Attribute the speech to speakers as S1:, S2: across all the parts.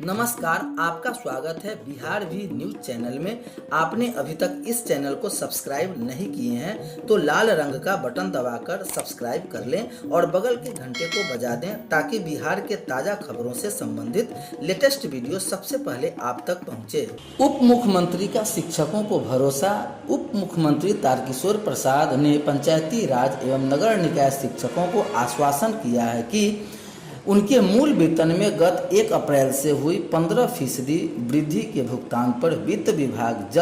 S1: नमस्कार, आपका स्वागत है बिहार भी न्यूज चैनल में। आपने अभी तक इस चैनल को सब्सक्राइब नहीं किए हैं तो लाल रंग का बटन दबाकर सब्सक्राइब कर लें और बगल के घंटे को बजा दें ताकि बिहार के ताज़ा खबरों से संबंधित लेटेस्ट वीडियो सबसे पहले आप तक पहुंचे। उप मुख्यमंत्री का शिक्षकों को भरोसा। उप मुख्यमंत्री तारकिशोर प्रसाद ने पंचायती राज एवं नगर निकाय शिक्षकों को आश्वासन किया है कि उनके मूल वेतन में गत 1 अप्रैल से हुई 15% वृद्धि के भुगतान पर वित्त विभाग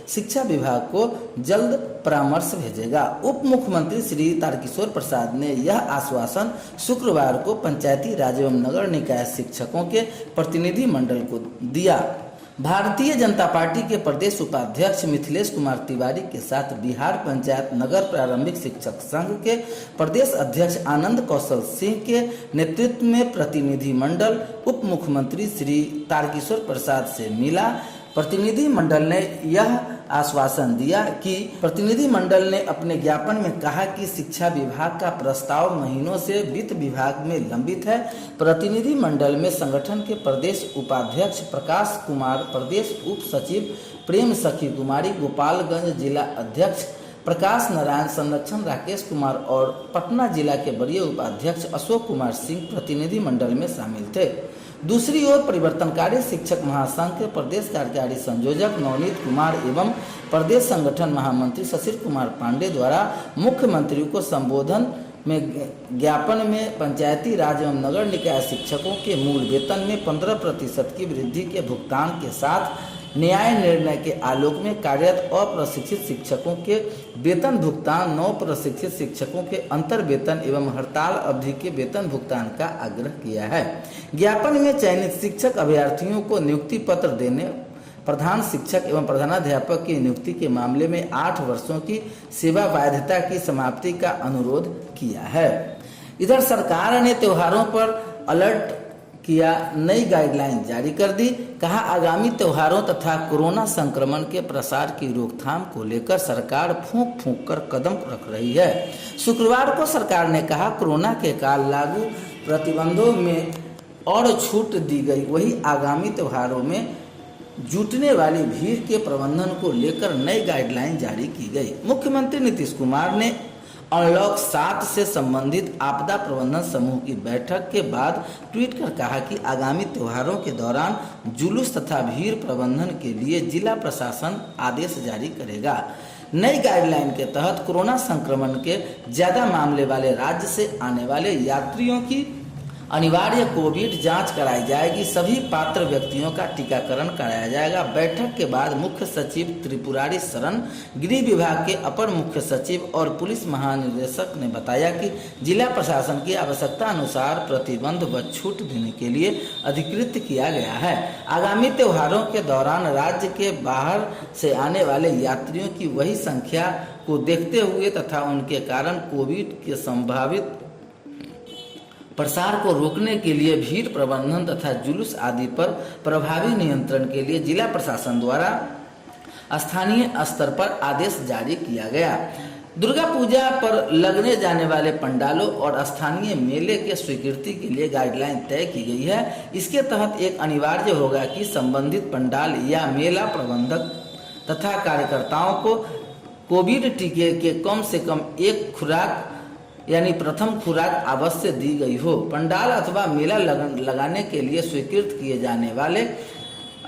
S1: शिक्षा विभाग को जल्द परामर्श भेजेगा। उप मुख्यमंत्री श्री तारकिशोर प्रसाद ने यह आश्वासन शुक्रवार को पंचायती राज एवं नगर निकाय शिक्षकों के प्रतिनिधि मंडल को दिया। भारतीय जनता पार्टी के प्रदेश उपाध्यक्ष मिथिलेश कुमार तिवारी के साथ बिहार पंचायत नगर प्रारंभिक शिक्षक संघ के प्रदेश अध्यक्ष आनंद कौशल सिंह के नेतृत्व में प्रतिनिधि मंडल उप मुख्यमंत्री श्री तारकिशोर प्रसाद से मिला। प्रतिनिधि मंडल ने यह आश्वासन दिया कि प्रतिनिधि मंडल ने अपने ज्ञापन में कहा कि शिक्षा विभाग का प्रस्ताव महीनों से वित्त विभाग में लंबित है। प्रतिनिधि मंडल में संगठन के प्रदेश उपाध्यक्ष प्रकाश कुमार, प्रदेश उप सचिव प्रेम सखी कुमारी, गोपालगंज जिला अध्यक्ष प्रकाश नारायण, संरक्षण राकेश कुमार और पटना जिला के वरीय उपाध्यक्ष अशोक कुमार सिंह प्रतिनिधि मंडल में शामिल थे। दूसरी ओर परिवर्तनकारी शिक्षक महासंघ के प्रदेश कार्यकारी संयोजक नवनीत कुमार एवं प्रदेश संगठन महामंत्री शशिर कुमार पांडे द्वारा मुख्यमंत्री को संबोधन में ज्ञापन में पंचायती राज एवं नगर निकाय शिक्षकों के मूल वेतन में 15% की वृद्धि के भुगतान के साथ न्याय निर्णय के आलोक में कार्यरत अप्रशिक्षित शिक्षकों के वेतन भुगतान, 9 प्रशिक्षित शिक्षकों के अंतर वेतन एवं हड़ताल अवधि के वेतन भुगतान का आग्रह किया है। ज्ञापन में चयनित शिक्षक अभ्यर्थियों को नियुक्ति पत्र देने, प्रधान शिक्षक एवं प्रधानाध्यापक की नियुक्ति के मामले में 8 वर्षों की सेवा वैधता की समाप्ति का अनुरोध किया है। इधर सरकार ने त्योहारों पर अलर्ट किया, नई गाइडलाइन जारी कर दी। कहा, आगामी त्योहारों तथा कोरोना संक्रमण के प्रसार की रोकथाम को लेकर सरकार फूंक फूंक कर कदम रख रही है। शुक्रवार को सरकार ने कहा, कोरोना के काल लागू प्रतिबंधों में और छूट दी गई, वही आगामी त्योहारों में जुटने वाली भीड़ के प्रबंधन को लेकर नई गाइडलाइन जारी की गई। मुख्यमंत्री नीतीश कुमार ने अनलॉक 7 से संबंधित आपदा प्रबंधन समूह की बैठक के बाद ट्वीट कर कहा कि आगामी त्योहारों के दौरान जुलूस तथा भीड़ प्रबंधन के लिए जिला प्रशासन आदेश जारी करेगा। नई गाइडलाइन के तहत कोरोना संक्रमण के ज़्यादा मामले वाले राज्य से आने वाले यात्रियों की अनिवार्य कोविड जांच कराई जाएगी। सभी पात्र व्यक्तियों का टीकाकरण कराया जाएगा। बैठक के बाद मुख्य सचिव त्रिपुरारी शरण, गृह विभाग के अपर मुख्य सचिव और पुलिस महानिदेशक ने बताया कि जिला प्रशासन की आवश्यकता अनुसार प्रतिबंध व छूट देने के लिए अधिकृत किया गया है। आगामी त्योहारों के दौरान राज्य के बाहर से आने वाले यात्रियों की वही संख्या को देखते हुए तथा उनके कारण कोविड के संभावित प्रसार को रोकने के लिए भीड़ प्रबंधन तथा जुलूस आदि पर प्रभावी नियंत्रण के लिए जिला प्रशासन द्वारा स्थानीय स्तर पर आदेश जारी किया गया। दुर्गा पूजा पर लगने जाने वाले पंडालों और स्थानीय मेले के स्वीकृति के लिए गाइडलाइन तय की गई है। इसके तहत एक अनिवार्य होगा कि संबंधित पंडाल या मेला प्रबंधक तथा कार्यकर्ताओं को कोविड टीके के कम से कम 1 खुराक यानी प्रथम खुराक अवश्य दी गई हो। पंडाल अथवा मेला लगाने के लिए स्वीकृत किए जाने वाले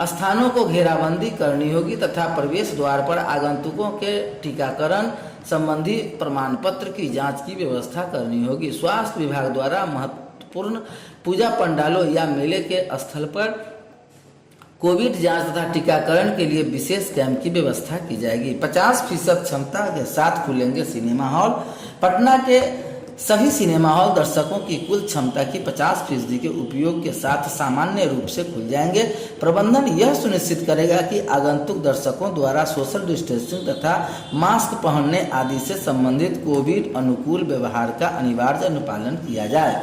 S1: स्थानों को घेराबंदी करनी होगी तथा प्रवेश द्वार पर आगंतुकों के टीकाकरण संबंधी प्रमाण पत्र की जांच की व्यवस्था करनी होगी। स्वास्थ्य विभाग द्वारा महत्वपूर्ण पूजा पंडालों या मेले के स्थल पर कोविड जांच तथा टीकाकरण के लिए विशेष कैंप की व्यवस्था की जाएगी। 50% क्षमता के साथ खुलेंगे सिनेमा हॉल। पटना के सभी सिनेमा हॉल दर्शकों की कुल क्षमता की 50% के उपयोग के साथ सामान्य रूप से खुल जाएंगे। प्रबंधन यह सुनिश्चित करेगा कि आगंतुक दर्शकों द्वारा सोशल डिस्टेंसिंग तथा मास्क पहनने आदि से संबंधित कोविड अनुकूल व्यवहार का अनिवार्य अनुपालन किया जाए।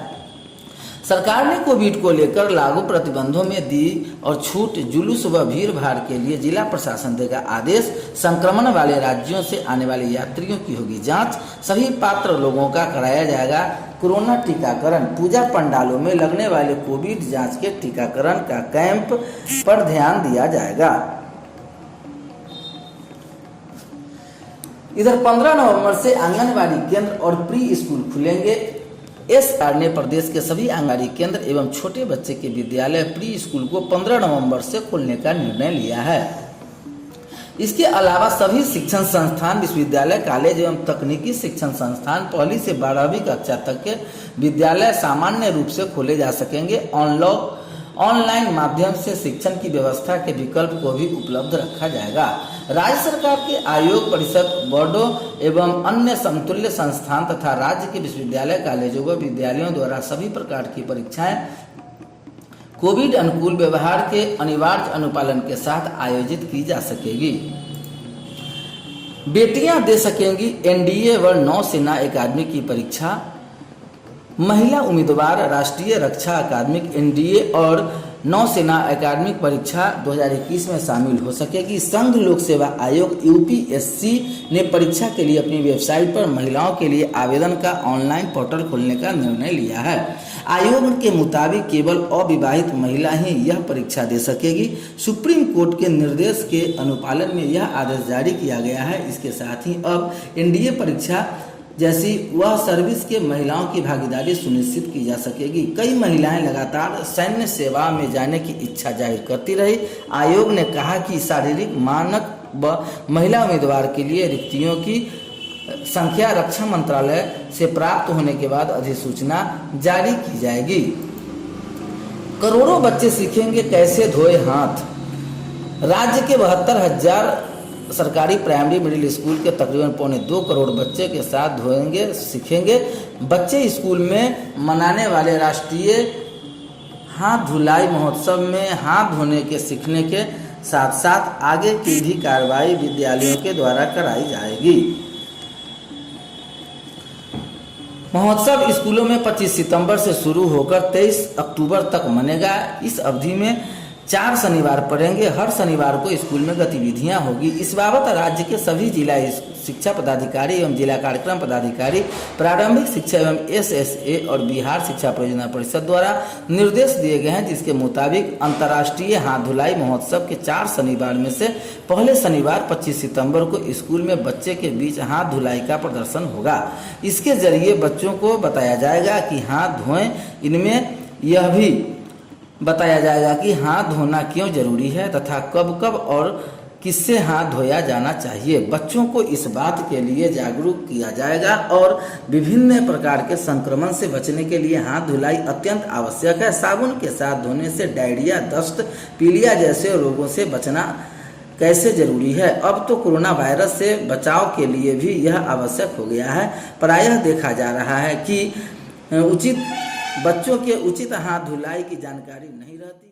S1: सरकार ने कोविड को लेकर लागू प्रतिबंधों में दी और छूट जुलूस व भीड़ भाड़ के लिए जिला प्रशासन देगा आदेश। संक्रमण वाले राज्यों से आने वाले यात्रियों की होगी जांच। सभी पात्र लोगों का कराया जाएगा कोरोना टीकाकरण। पूजा पंडालों में लगने वाले कोविड जांच के टीकाकरण का कैंप पर ध्यान दिया जाएगा। इधर 15 नवंबर से आंगनबाड़ी केंद्र और प्री स्कूल खुलेंगे। सरकार ने प्रदेश के सभी आंगनबाड़ी केंद्र एवं छोटे बच्चे के विद्यालय प्री स्कूल को 15 नवंबर से खोलने का निर्णय लिया है। इसके अलावा सभी शिक्षण संस्थान, विश्वविद्यालय, कॉलेज एवं तकनीकी शिक्षण संस्थान 1ली से 12वीं कक्षा तक के विद्यालय सामान्य रूप से खोले जा सकेंगे। ऑनलाइन माध्यम से शिक्षण की व्यवस्था के विकल्प को भी उपलब्ध रखा जाएगा। राज्य सरकार के आयोग, परिषद, बोर्डों एवं अन्य समतुल्य संस्थान तथा राज्य के विश्वविद्यालय, कॉलेजों व विद्यालयों द्वारा सभी प्रकार की परीक्षाएं कोविड अनुकूल व्यवहार के अनिवार्य अनुपालन के साथ आयोजित की जा सकेगी। बेटियां दे सकेंगी एनडीए व नौसेना अकादमी की परीक्षा। महिला उम्मीदवार राष्ट्रीय रक्षा अकादमिक एनडीए और नौसेना अकादमिक परीक्षा 2021 में शामिल हो सकेगी। संघ लोक सेवा आयोग यूपीएससी ने परीक्षा के लिए अपनी वेबसाइट पर महिलाओं के लिए आवेदन का ऑनलाइन पोर्टल खोलने का निर्णय लिया है। आयोग के मुताबिक केवल अविवाहित महिला ही यह परीक्षा दे सकेगी। सुप्रीम कोर्ट के निर्देश के अनुपालन में यह आदेश जारी किया गया है। इसके साथ ही अब एनडीए परीक्षा जैसी वह सर्विस के महिलाओं की भागीदारी सुनिश्चित की जा सकेगी। कई महिलाएं लगातार सैन्य सेवा में जाने की इच्छा जाहिर करती रही। आयोग ने कहा कि शारीरिक मानक व महिला उम्मीदवार के लिए रिक्तियों की संख्या रक्षा मंत्रालय से प्राप्त होने के बाद अधिसूचना जारी की जाएगी। करोड़ों बच्चे सीखेंगे कैसे धोए हाथ। राज्य के 72,000 सरकारी प्राइमरी मिडिल स्कूल के तकरीबन 2.25 करोड़ बच्चे के साथ धोएंगे सीखेंगे। बच्चे स्कूल में मनाने वाले राष्ट्रीय हाथ धुलाई महोत्सव में हाथ धोने के सीखने के साथ साथ आगे की भी कार्रवाई विद्यालयों के द्वारा कराई जाएगी। महोत्सव स्कूलों में 25 सितंबर से शुरू होकर 23 अक्टूबर तक मनेगा। इस अवधि में 4 शनिवार पड़ेंगे। हर शनिवार को स्कूल में गतिविधियां होगी। इस बाबत राज्य के सभी जिला शिक्षा पदाधिकारी एवं जिला कार्यक्रम पदाधिकारी, प्रारंभिक शिक्षा एवं एसएसए और बिहार शिक्षा परियोजना परिषद द्वारा निर्देश दिए गए हैं, जिसके मुताबिक अंतर्राष्ट्रीय हाथ धुलाई महोत्सव के 4 शनिवार में से पहले शनिवार 25 सितंबर को स्कूल में बच्चे के बीच हाथ धुलाई का प्रदर्शन होगा। इसके जरिए बच्चों को बताया जाएगा कि हाथ धोएं। इनमें यह भी बताया जाएगा कि हाथ धोना क्यों जरूरी है तथा कब कब और किससे हाथ धोया जाना चाहिए। बच्चों को इस बात के लिए जागरूक किया जाएगा और विभिन्न प्रकार के संक्रमण से बचने के लिए हाथ धुलाई अत्यंत आवश्यक है। साबुन के साथ धोने से डायरिया, दस्त, पीलिया जैसे रोगों से बचना कैसे जरूरी है। अब तो कोरोना वायरस से बचाव के लिए भी यह आवश्यक हो गया है। प्रायः देखा जा रहा है कि बच्चों के उचित हाथ धुलाई की जानकारी नहीं रहती।